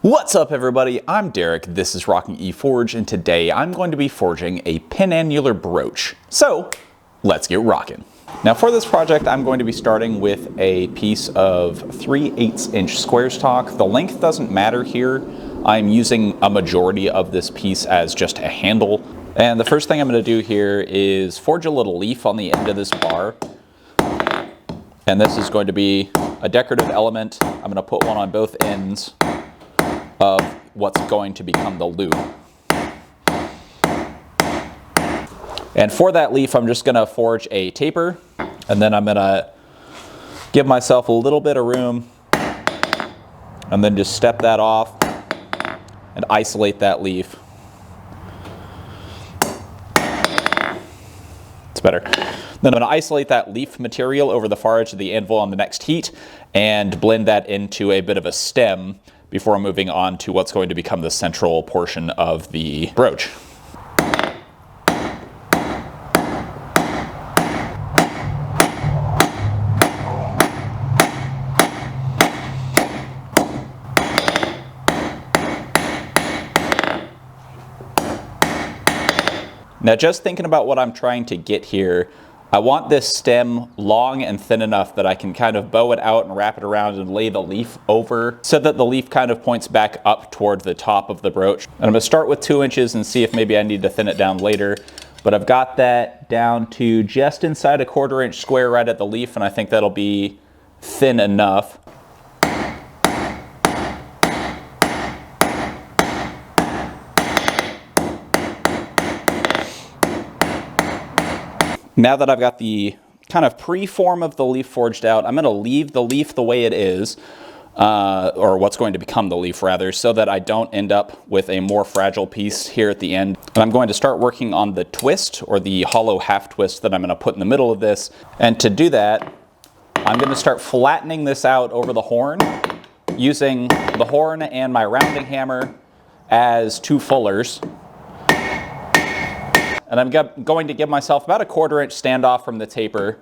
What's up everybody, I'm Derek, this is Rocking eForge, and today I'm going to be forging a Penannular Brooch. So, let's get rocking. Now for this project I'm going to be starting with a piece of 3/8 inch square stock. The length doesn't matter here. I'm using a majority of this piece as just a handle. And the first thing I'm going to do here is forge a little leaf on the end of this bar. And this is going to be a decorative element. I'm going to put one on both ends of what's going to become the loop. And for that leaf, I'm just going to forge a taper, and then I'm going to give myself a little bit of room, and then just step that off and isolate that leaf. It's better. Then I'm going to isolate that leaf material over the far edge of the anvil on the next heat and blend that into a bit of a stem before moving on to what's going to become the central portion of the brooch. Now just thinking about what I'm trying to get here, I want this stem long and thin enough that I can kind of bow it out and wrap it around and lay the leaf over so that the leaf kind of points back up toward the top of the brooch. And I'm going to start with 2 inches and see if maybe I need to thin it down later. But I've got that down to just inside a 1/4 inch square right at the leaf, and I think that'll be thin enough. Now that I've got the kind of pre-form of the leaf forged out, I'm going to leave the leaf the way it is, or what's going to become the leaf rather, so that I don't end up with a more fragile piece here at the end. And I'm going to start working on the twist, or the hollow half twist that I'm going to put in the middle of this. And to do that, I'm going to start flattening this out over the horn, using the horn and my rounding hammer as 2 fullers. And I'm going to give myself about a 1/4 inch standoff from the taper.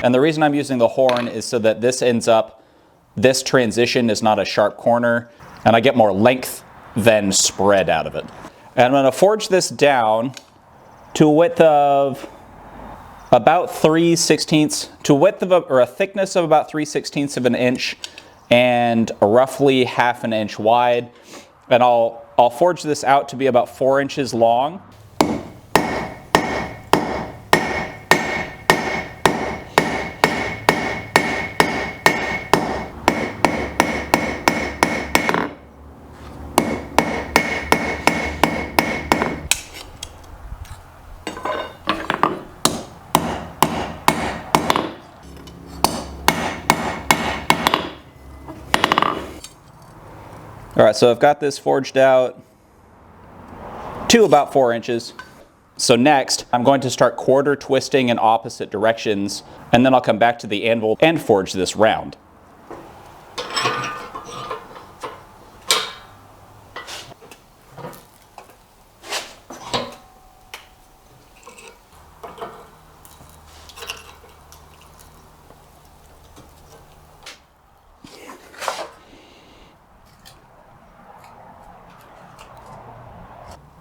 And the reason I'm using the horn is so that this transition is not a sharp corner, and I get more length than spread out of it. And I'm going to forge this down to a width of about 3/16, to a width of or a thickness of about 3/16 of an inch, and roughly 1/2 inch wide. And I'll forge this out to be about 4 inches long. All right, so I've got this forged out to about 4 inches. So next, I'm going to start 1/4 twisting in opposite directions, and then I'll come back to the anvil and forge this round.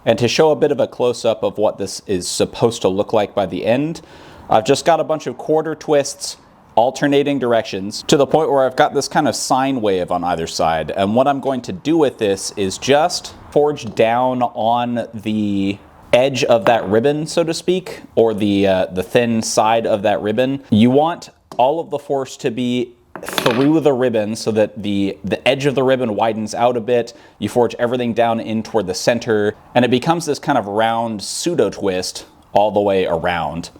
And to show a bit of a close-up of what this is supposed to look like by the end, I've just got a bunch of 1/4 twists alternating directions to the point where I've got this kind of sine wave on either side. And what I'm going to do with this is just forge down on the edge of that ribbon, so to speak, or the thin side of that ribbon. You want all of the force to be through the ribbon so that the edge of the ribbon widens out a bit. You forge everything down in toward the center, and it becomes this kind of round pseudo twist all the way around.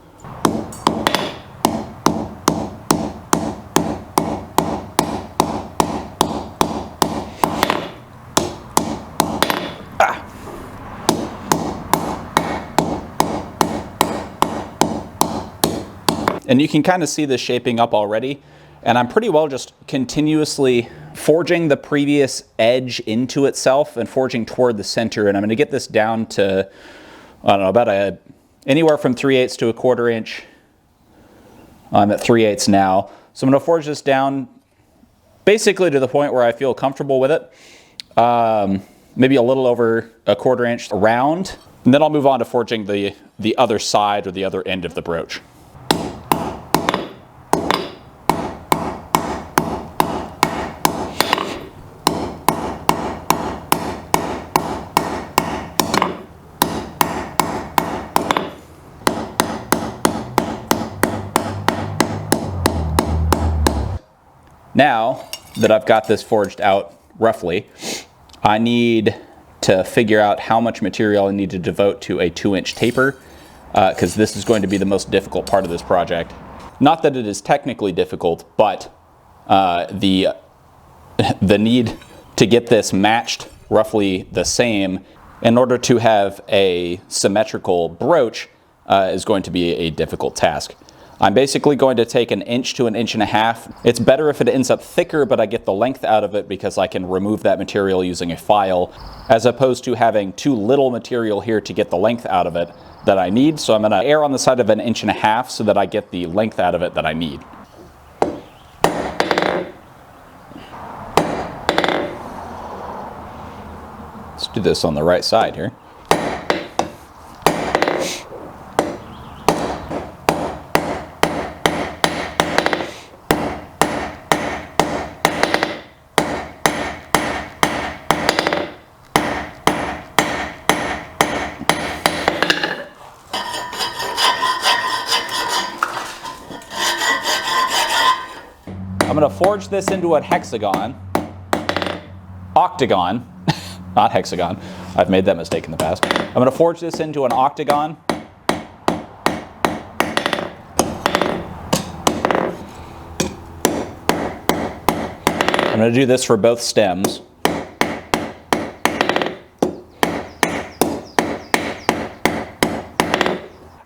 And you can kind of see this shaping up already. And I'm pretty well just continuously forging the previous edge into itself and forging toward the center. And I'm going to get this down to, I don't know, about anywhere from 3/8 to a 1/4 inch. I'm at 3/8 now. So I'm going to forge this down basically to the point where I feel comfortable with it. Maybe a little over a 1/4 inch around. And then I'll move on to forging the other side or the other end of the brooch. Now that I've got this forged out roughly, I need to figure out how much material I need to devote to a 2-inch taper, because this is going to be the most difficult part of this project. Not that it is technically difficult, but the need to get this matched roughly the same in order to have a symmetrical brooch is going to be a difficult task. I'm basically going to take 1 inch to 1.5 inches. It's better if it ends up thicker, but I get the length out of it because I can remove that material using a file, as opposed to having too little material here to get the length out of it that I need. So I'm going to err on the side of 1.5 inches so that I get the length out of it that I need. Let's do this on the right side here. I'm going to forge this into a hexagon, octagon, not hexagon. I've made that mistake in the past. I'm going to forge this into an octagon. I'm going to do this for both stems.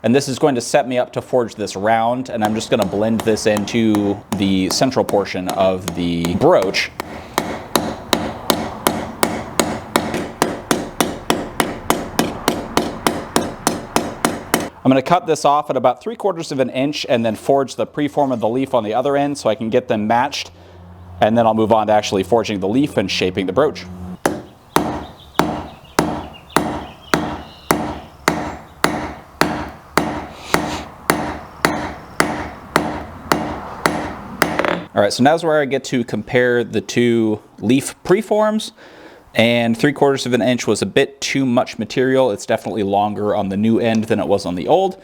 And this is going to set me up to forge this round, and I'm just going to blend this into the central portion of the brooch. I'm going to cut this off at about 3/4 inch and then forge the preform of the leaf on the other end so I can get them matched, and then I'll move on to actually forging the leaf and shaping the brooch. All right, so now's where I get to compare the two leaf preforms, and 3/4 inch was a bit too much material. It's definitely longer on the new end than it was on the old.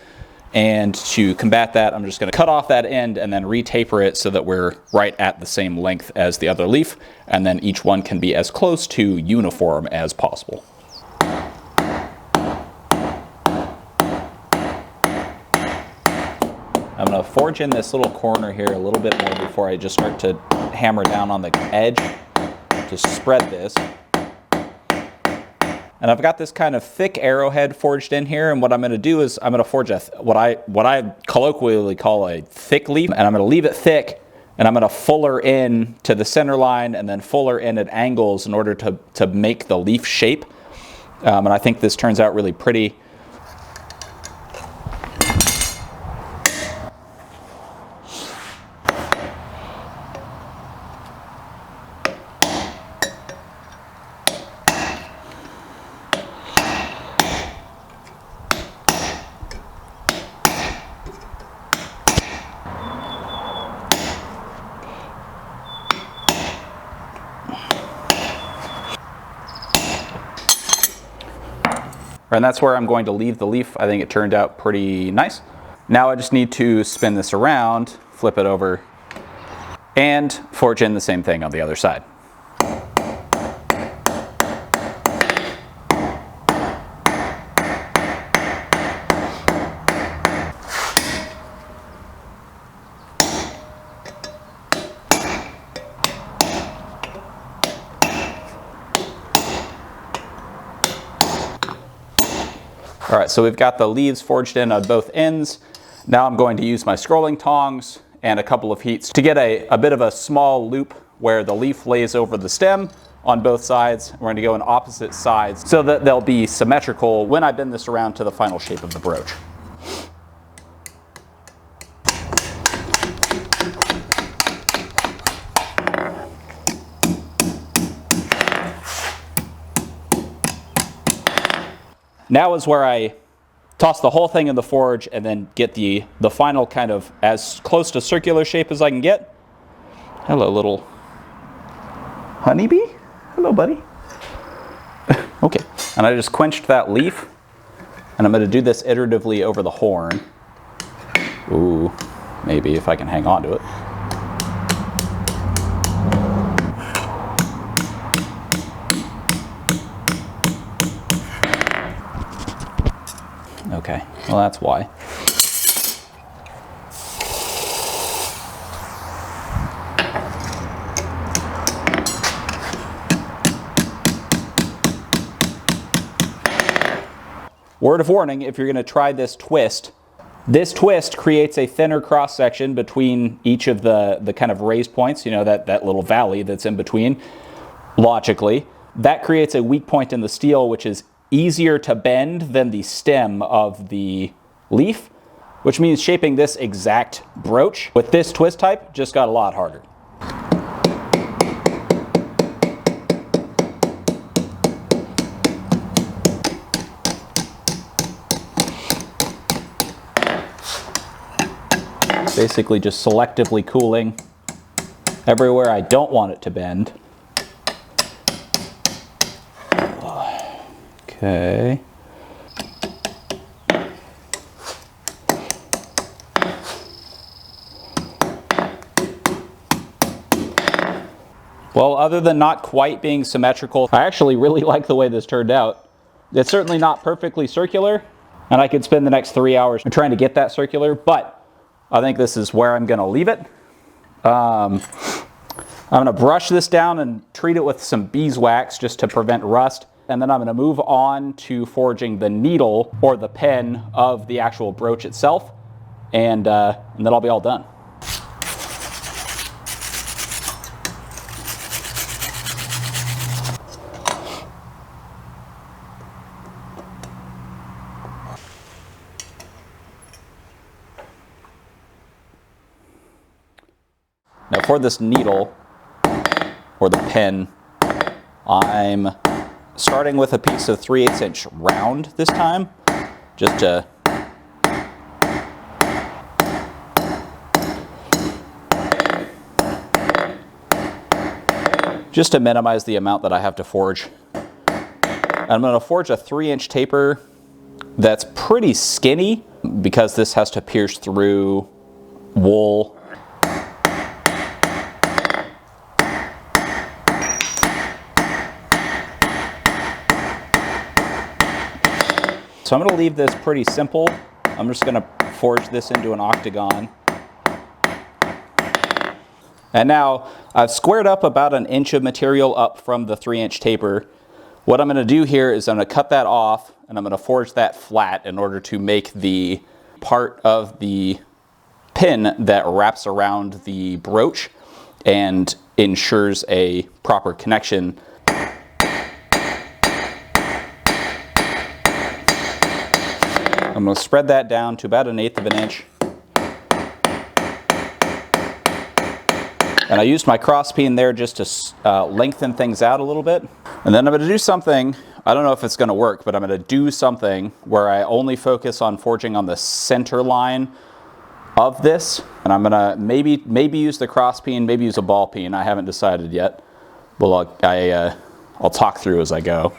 And to combat that, I'm just gonna cut off that end and then re-taper it so that we're right at the same length as the other leaf, and then each one can be as close to uniform as possible. I'm going to forge in this little corner here a little bit more before I just start to hammer down on the edge to spread this. And I've got this kind of thick arrowhead forged in here, and what I'm going to do is I'm going to forge what I colloquially call a thick leaf, and I'm going to leave it thick, and I'm going to fuller in to the center line and then fuller in at angles in order to make the leaf shape. And I think this turns out really pretty. And that's where I'm going to leave the leaf. I think it turned out pretty nice. Now I just need to spin this around, flip it over, and forge in the same thing on the other side. All right, so we've got the leaves forged in on both ends. Now I'm going to use my scrolling tongs and a couple of heats to get a bit of a small loop where the leaf lays over the stem on both sides. We're going to go on opposite sides so that they'll be symmetrical when I bend this around to the final shape of the brooch. Now is where I toss the whole thing in the forge and then get the final kind of as close to circular shape as I can get. Hello, little honeybee. Hello, buddy. Okay, and I just quenched that leaf, and I'm going to do this iteratively over the horn. Ooh, maybe if I can hang on to it. Okay, well that's why. Word of warning, if you're going to try this twist creates a thinner cross section between each of the kind of raised points, you know, that little valley that's in between, logically. That creates a weak point in the steel, which is easier to bend than the stem of the leaf, which means shaping this exact brooch with this twist type just got a lot harder. Basically just selectively cooling everywhere I don't want it to bend. Okay. Well, other than not quite being symmetrical, I actually really like the way this turned out. It's certainly not perfectly circular, and I could spend the next 3 hours trying to get that circular, but I think this is where I'm going to leave it. I'm going to brush this down and treat it with some beeswax just to prevent rust. And then I'm going to move on to forging the needle or the pen of the actual brooch itself. And then I'll be all done. Now for this needle, or the pen, I'm starting with a piece of 3/8 inch round this time, just to minimize the amount that I have to forge. I'm going to forge a 3-inch taper that's pretty skinny because this has to pierce through wool. So I'm going to leave this pretty simple. I'm just going to forge this into an octagon. And now I've squared up about 1 inch of material up from the 3-inch taper. What I'm going to do here is I'm going to cut that off and I'm going to forge that flat in order to make the part of the pin that wraps around the brooch and ensures a proper connection. I'm going to spread that down to about 1/8 of an inch. And I used my cross peen there just to lengthen things out a little bit. And then I'm going to do something, I don't know if it's going to work, but I'm going to do something where I only focus on forging on the center line of this. And I'm going to maybe use the cross peen, maybe use a ball peen. I haven't decided yet. Well, I'll talk through as I go.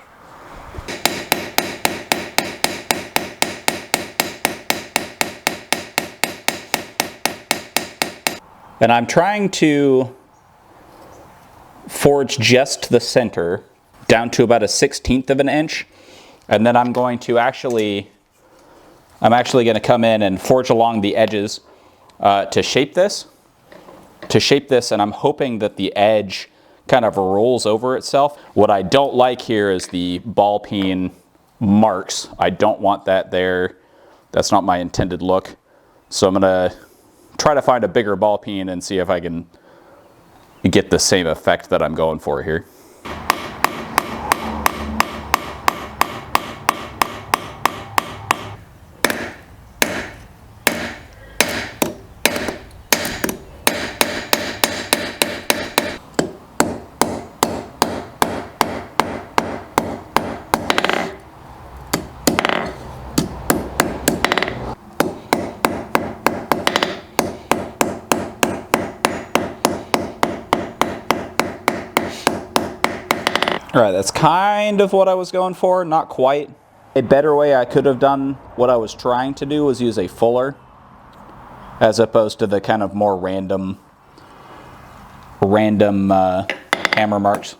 And I'm trying to forge just the center down to about 1/16 of an inch. And then I'm actually going to come in and forge along the edges to shape this. And I'm hoping that the edge kind of rolls over itself. What I don't like here is the ball peen marks. I don't want that there. That's not my intended look. So I'm going to try to find a bigger ball peen and see if I can get the same effect that I'm going for here. All right, that's kind of what I was going for, not quite. A better way I could have done what I was trying to do was use a fuller, as opposed to the kind of more random hammer marks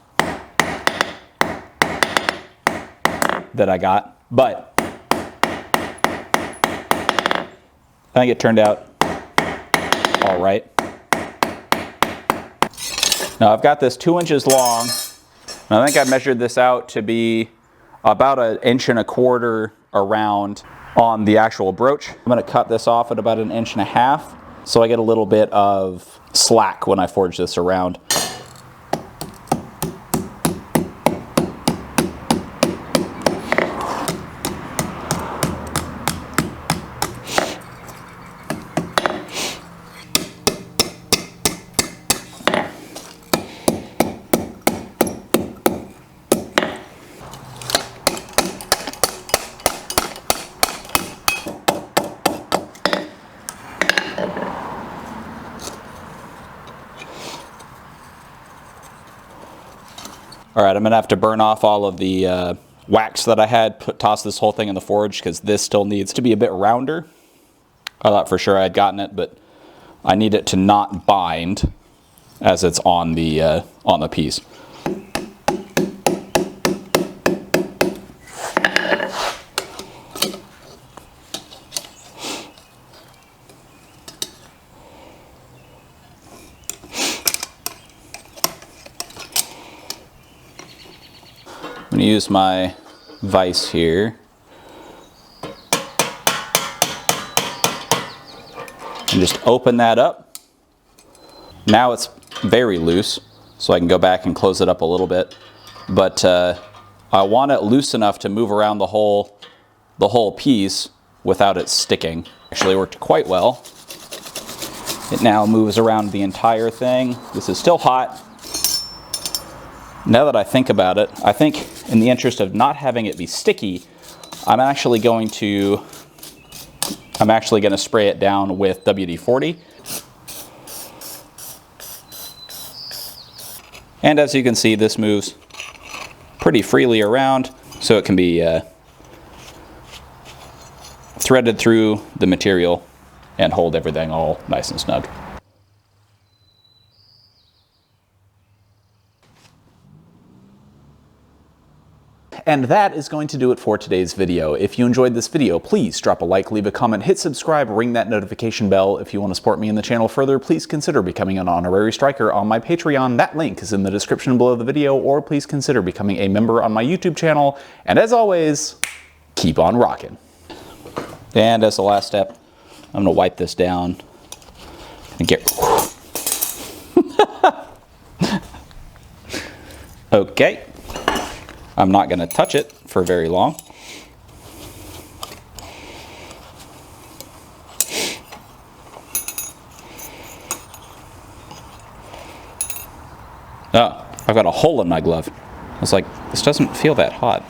that I got. But I think it turned out all right. Now I've got this 2 inches long. And I think I measured this out to be about 1.25 inches around on the actual brooch. I'm going to cut this off at about 1.5 inches so I get a little bit of slack when I forge this around. All right, I'm gonna have to burn off all of the wax that I had, toss this whole thing in the forge because this still needs to be a bit rounder. I thought for sure I had gotten it, but I need it to not bind as it's on the piece. I'm going to use my vise here and just open that up. Now it's very loose, so I can go back and close it up a little bit. But I want it loose enough to move around the whole piece without it sticking. Actually worked quite well. It now moves around the entire thing. This is still hot. Now that I think about it, I think in the interest of not having it be sticky, I'm actually going to spray it down with WD-40. And as you can see, this moves pretty freely around, so it can be threaded through the material and hold everything all nice and snug. And that is going to do it for today's video. If you enjoyed this video, please drop a like, leave a comment, hit subscribe, ring that notification bell. If you want to support me and the channel further, please consider becoming an honorary striker on my Patreon. That link is in the description below the video, or please consider becoming a member on my YouTube channel. And as always, keep on rocking. And as the last step, I'm gonna wipe this down and get... Okay. I'm not going to touch it for very long. Oh, I've got a hole in my glove. I was like, this doesn't feel that hot.